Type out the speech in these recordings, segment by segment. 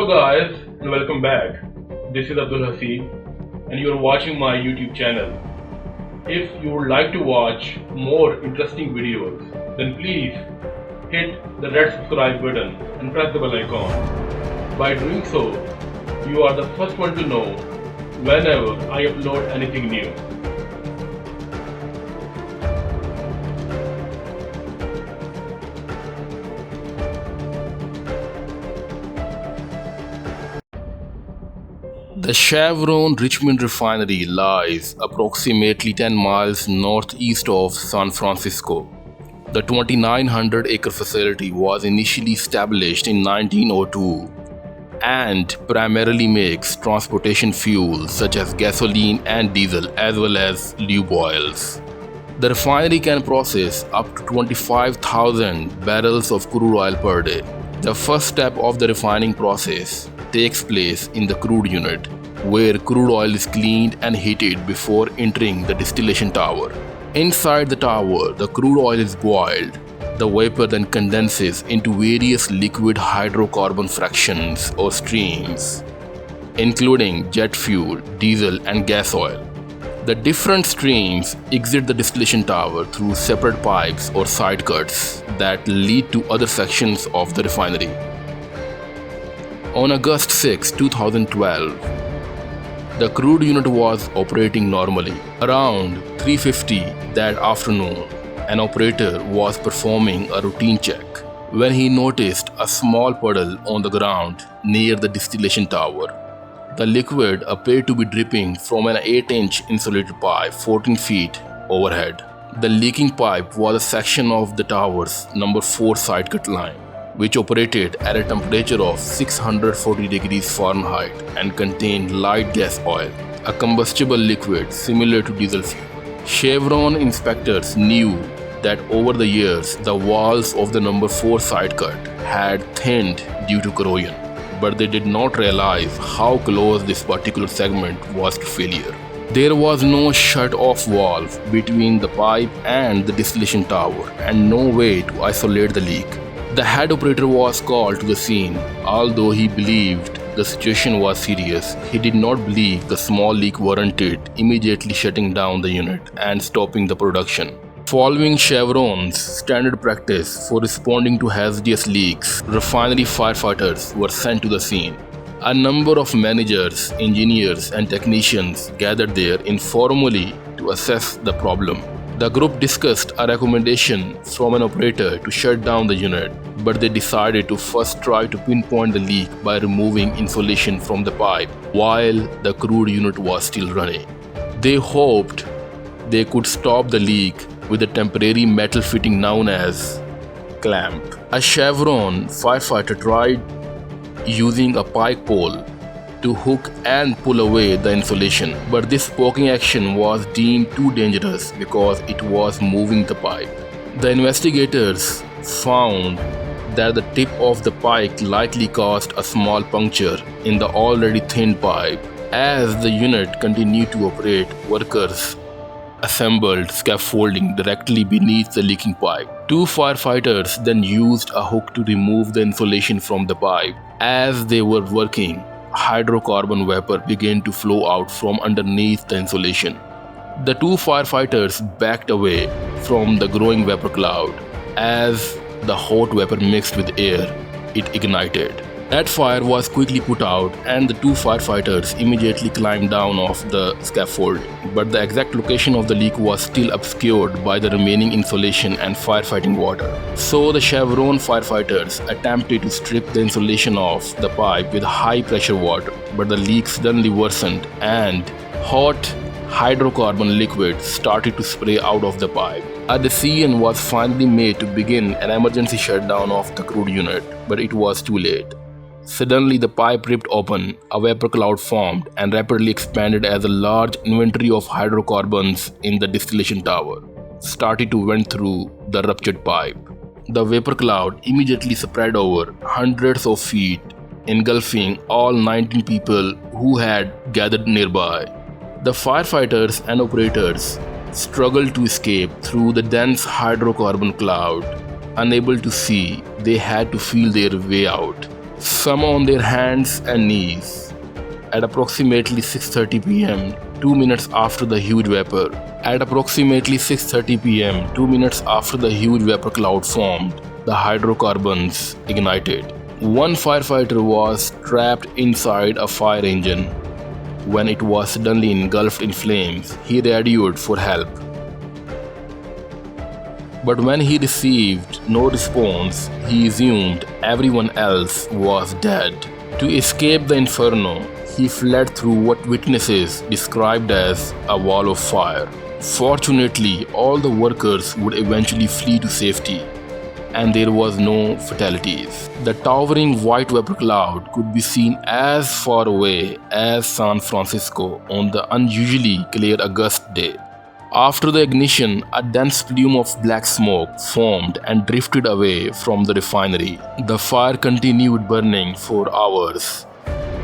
Hello guys and welcome back. This is Abdul Haseeb and you are watching my YouTube channel. If you would like to watch more interesting videos, then please hit the red subscribe button and press the bell icon. By doing so, you are the first one to know whenever I upload anything new. The Chevron Richmond refinery lies approximately 10 miles northeast of San Francisco. The 2,900-acre facility was initially established in 1902 and primarily makes transportation fuels such as gasoline and diesel as well as lube oils. The refinery can process up to 25,000 barrels of crude oil per day. The first step of the refining process takes place in the crude unit, where crude oil is cleaned and heated before entering the distillation tower. Inside the tower, the crude oil is boiled. The vapor then condenses into various liquid hydrocarbon fractions or streams, including jet fuel, diesel, and gas oil. The different streams exit the distillation tower through separate pipes or side cuts that lead to other sections of the refinery. On August 6, 2012, the crude unit was operating normally. Around 3:50 that afternoon, an operator was performing a routine check when he noticed a small puddle on the ground near the distillation tower. The liquid appeared to be dripping from an 8-inch insulated pipe 14 feet overhead. The leaking pipe was a section of the tower's number 4 side cut line, which operated at a temperature of 640 degrees Fahrenheit and contained light gas oil, a combustible liquid similar to diesel fuel. Chevron inspectors knew that over the years the walls of the number 4 side cut had thinned due to corrosion, but they did not realize how close this particular segment was to failure. There was no shut-off valve between the pipe and the distillation tower and no way to isolate the leak. The head operator was called to the scene. Although he believed the situation was serious, he did not believe the small leak warranted immediately shutting down the unit and stopping the production. Following Chevron's standard practice for responding to hazardous leaks, refinery firefighters were sent to the scene. A number of managers, engineers, and technicians gathered there informally to assess the problem. The group discussed a recommendation from an operator to shut down the unit, but they decided to first try to pinpoint the leak by removing insulation from the pipe while the crude unit was still running. They hoped they could stop the leak with a temporary metal fitting known as clamp. A Chevron firefighter tried using a pike pole to hook and pull away the insulation, but this poking action was deemed too dangerous because it was moving the pipe. The investigators found that the tip of the pike likely caused a small puncture in the already thin pipe. As the unit continued to operate, workers assembled scaffolding directly beneath the leaking pipe. 2 firefighters then used a hook to remove the insulation from the pipe. As they were working, hydrocarbon vapor began to flow out from underneath the insulation. The 2 firefighters backed away from the growing vapor cloud. As the hot vapor mixed with air, it ignited. That fire was quickly put out and the 2 firefighters immediately climbed down off the scaffolding, but the exact location of the leak was still obscured by the remaining insulation and firefighting water. So the Chevron firefighters attempted to strip the insulation off the pipe with high pressure water, but the leak suddenly worsened and hot hydrocarbon liquid started to spray out of the pipe. A decision was finally made to begin an emergency shutdown of the crude unit, but it was too late. Suddenly, the pipe ripped open, a vapor cloud formed and rapidly expanded as a large inventory of hydrocarbons in the distillation tower started to vent through the ruptured pipe. The vapor cloud immediately spread over hundreds of feet, engulfing all 19 people who had gathered nearby. The firefighters and operators struggled to escape through the dense hydrocarbon cloud. Unable to see, they had to feel their way out. some on their hands and knees. At approximately 6:30 p.m., 2 minutes after the huge vapor. At approximately 6:30 p.m., 2 minutes after the huge vapor cloud formed, the hydrocarbons ignited. One firefighter was trapped inside a fire engine. When it was suddenly engulfed in flames, he radioed for help. But when he received no response, he assumed everyone else was dead. To escape the inferno, he fled through what witnesses described as a wall of fire. Fortunately, all the workers would eventually flee to safety, and there was no fatalities. The towering white vapor cloud could be seen as far away as San Francisco on the unusually clear August day. After the ignition, a dense plume of black smoke formed and drifted away from the refinery. The fire continued burning for hours.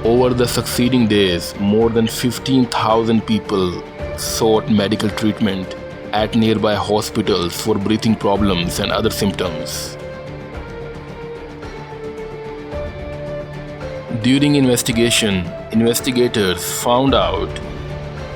Over the succeeding days, more than 15,000 people sought medical treatment at nearby hospitals for breathing problems and other symptoms. During investigation, investigators found out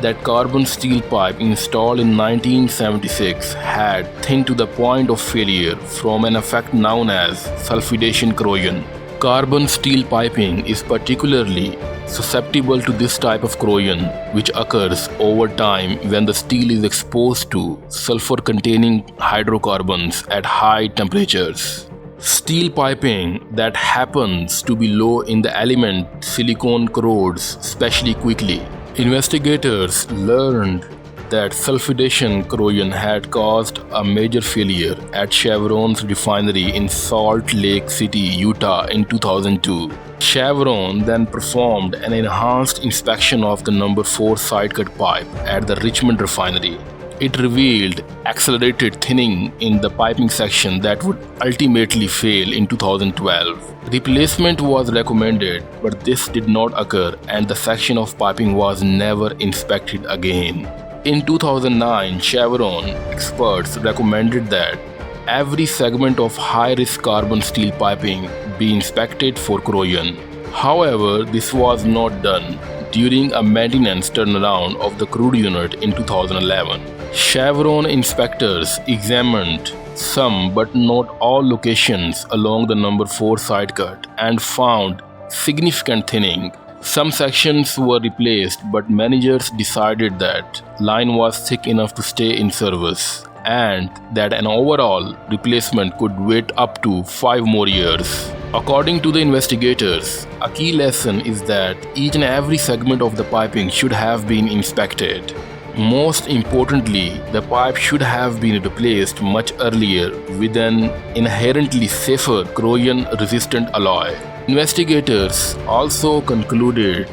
that carbon steel pipe installed in 1976 had thinned to the point of failure from an effect known as sulfidation corrosion. Carbon steel piping is particularly susceptible to this type of corrosion, which occurs over time when the steel is exposed to sulfur-containing hydrocarbons at high temperatures. Steel piping that happens to be low in the element silicon corrodes especially quickly. Investigators learned that sulfidation corrosion had caused a major failure at Chevron's refinery in Salt Lake City, Utah in 2002. Chevron then performed an enhanced inspection of the number 4 side-cut pipe at the Richmond refinery. It revealed accelerated thinning in the piping section that would ultimately fail in 2012. Replacement was recommended, but this did not occur and the section of piping was never inspected again. In 2009, Chevron experts recommended that every segment of high-risk carbon steel piping be inspected for corrosion. However, this was not done during a maintenance turnaround of the crude unit in 2011. Chevron inspectors examined some but not all locations along the number 4 side cut and found significant thinning. Some sections were replaced, but managers decided that line was thick enough to stay in service and that an overall replacement could wait up to 5 more years. According to the investigators, a key lesson is that each and every segment of the piping should have been inspected. Most importantly, the pipe should have been replaced much earlier with an inherently safer corrosion-resistant alloy. Investigators also concluded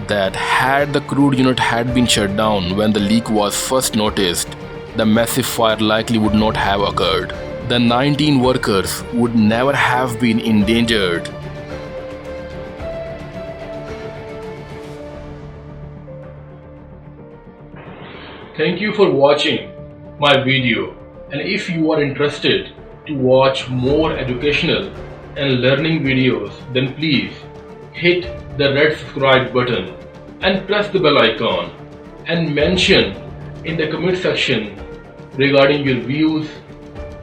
that had the crude unit had been shut down when the leak was first noticed, the massive fire likely would not have occurred. The 19 workers would never have been endangered. Thank you for watching my video, and if you are interested to watch more educational and learning videos, then please hit the red subscribe button and press the bell icon and mention in the comment section regarding your views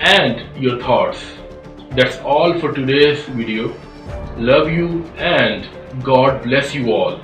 and your thoughts. That's all for today's video. Love you and God bless you all.